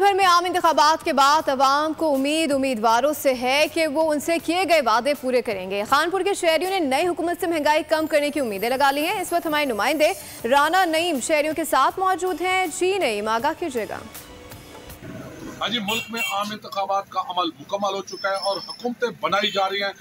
भर में आम इंतखाबात के बाद अवाम को उम्मीदवारों से है कि वो उनसे किए गए वादे पूरे करेंगे। खानपुर के शहरियों ने नई हुकूमत से महंगाई कम करने की उम्मीदें लगा ली हैं। इस वक्त हमारे नुमाइंदे राना नईम शहरियों के साथ मौजूद हैं। जी नईम, आगाह कीजिएगा। हाँ जी, मुल्क में आम इंतखाबात का अमल मुकम्मल हो चुका है और हुकूमतें बनाई जा रही हैं।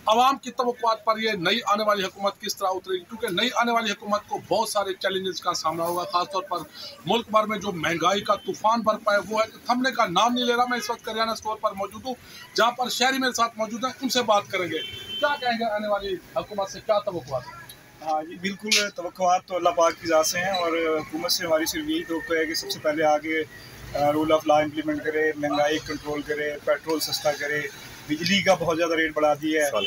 अवाम की तवक्कुआत पर यह नई आने वाली हुकूमत किस तरह उतरेगी, क्योंकि नई आने वाली हुकूमत को बहुत सारे चैलेंजेस का सामना होगा। खासतौर पर मुल्क भर में जो महंगाई का तूफान बरपा है वो है थमने का नाम नहीं ले रहा। मैं इस वक्त करियाना स्टोर पर मौजूद हूँ, जहाँ पर शहरी मेरे साथ मौजूद हैं। उनसे बात करेंगे, क्या कहेंगे आने वाली हुकूमत से, क्या तवक्कुआत है? हाँ जी, बिल्कुल तवक्कुआत तो अल्लाह पाक की ज़ात से हैं और हुकूमत से हमारी सिर्फ यही तवक्को है कि सबसे पहले आगे रूल ऑफ लॉ इम्प्लीमेंट करे, महंगाई कंट्रोल करे, पेट्रोल सस्ता करे, बिजली का बहुत ज़्यादा रेट बढ़ा दिया है। तो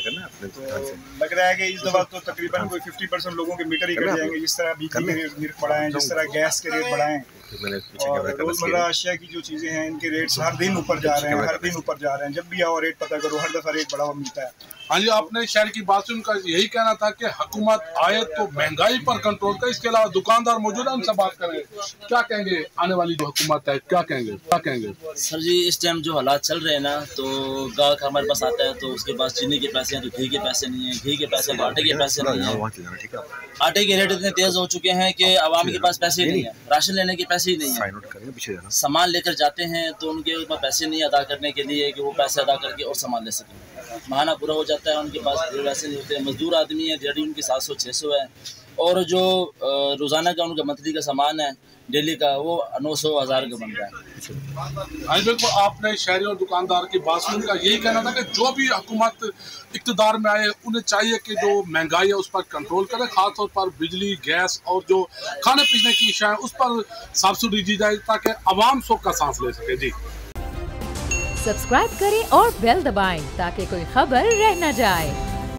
लग रहा है कि इस दफ़ा तो तकरीबन कोई 50% लोगों के मीटर ही कट जाएंगे, जिस तरह बिजली के रेट बढ़ाएं, जिस तरह गैस के रेट बढ़ाएं और रोज़मर्रा अशिया की जो चीज़ें हैं इनके रेट्स हर दिन ऊपर जा रहे हैं, हर दिन ऊपर जा रहे हैं। जब भी आओ रेट पता करो, हर दफ़ा रेट बढ़ा हुआ मिलता है। हाँ जी, आपने शहर की बात सुन कर यही कहना था कि हुकूमत आए तो महंगाई पर कंट्रोल करे। इसके अलावा दुकानदार मौजूद है, उनसे बात करेंगे। क्या कहेंगे आने वाली जो हुकूमत है, क्या कहेंगे सर जी? इस टाइम जो हालात चल रहे हैं ना, तो गाँव हमारे पास आता है तो उसके पास चीनी के पैसे हैं तो घी के पैसे नहीं है, घी के पैसे आटे के पैसे नहीं है। आटे के रेट इतने तेज हो चुके हैं कि आवाम के पास पैसे ही नहीं है, राशन लेने के पैसे ही नहीं है। सामान लेकर जाते हैं तो उनके पास पैसे नहीं अदा करने के लिए कि वो पैसे अदा करके और सामान ले सकें। महीना पूरा हो जाता है, उनके पास वैसे नहीं होते। मजदूर आदमी है, दिहाड़ी उनकी 700-600 है और जो रोज़ाना का उनका मंथली का सामान है डेली का, वो 900-1000 का बन रहा है। हाँ बिल्कुल, आपने शहरी और दुकानदार की बात सुन का यही कहना था कि जो भी हुकूमत इक़्तिदार में आए उन्हें चाहिए कि जो महंगाई है उस पर कंट्रोल करे। खासतौर पर बिजली, गैस और जो खाने पीने की अशिया है उस पर सब्सिडी दी जाए ताकि आवाम सुख का सांस ले सके। जी सब्सक्राइब करें और बेल दबाएं ताकि कोई खबर रह न जाए।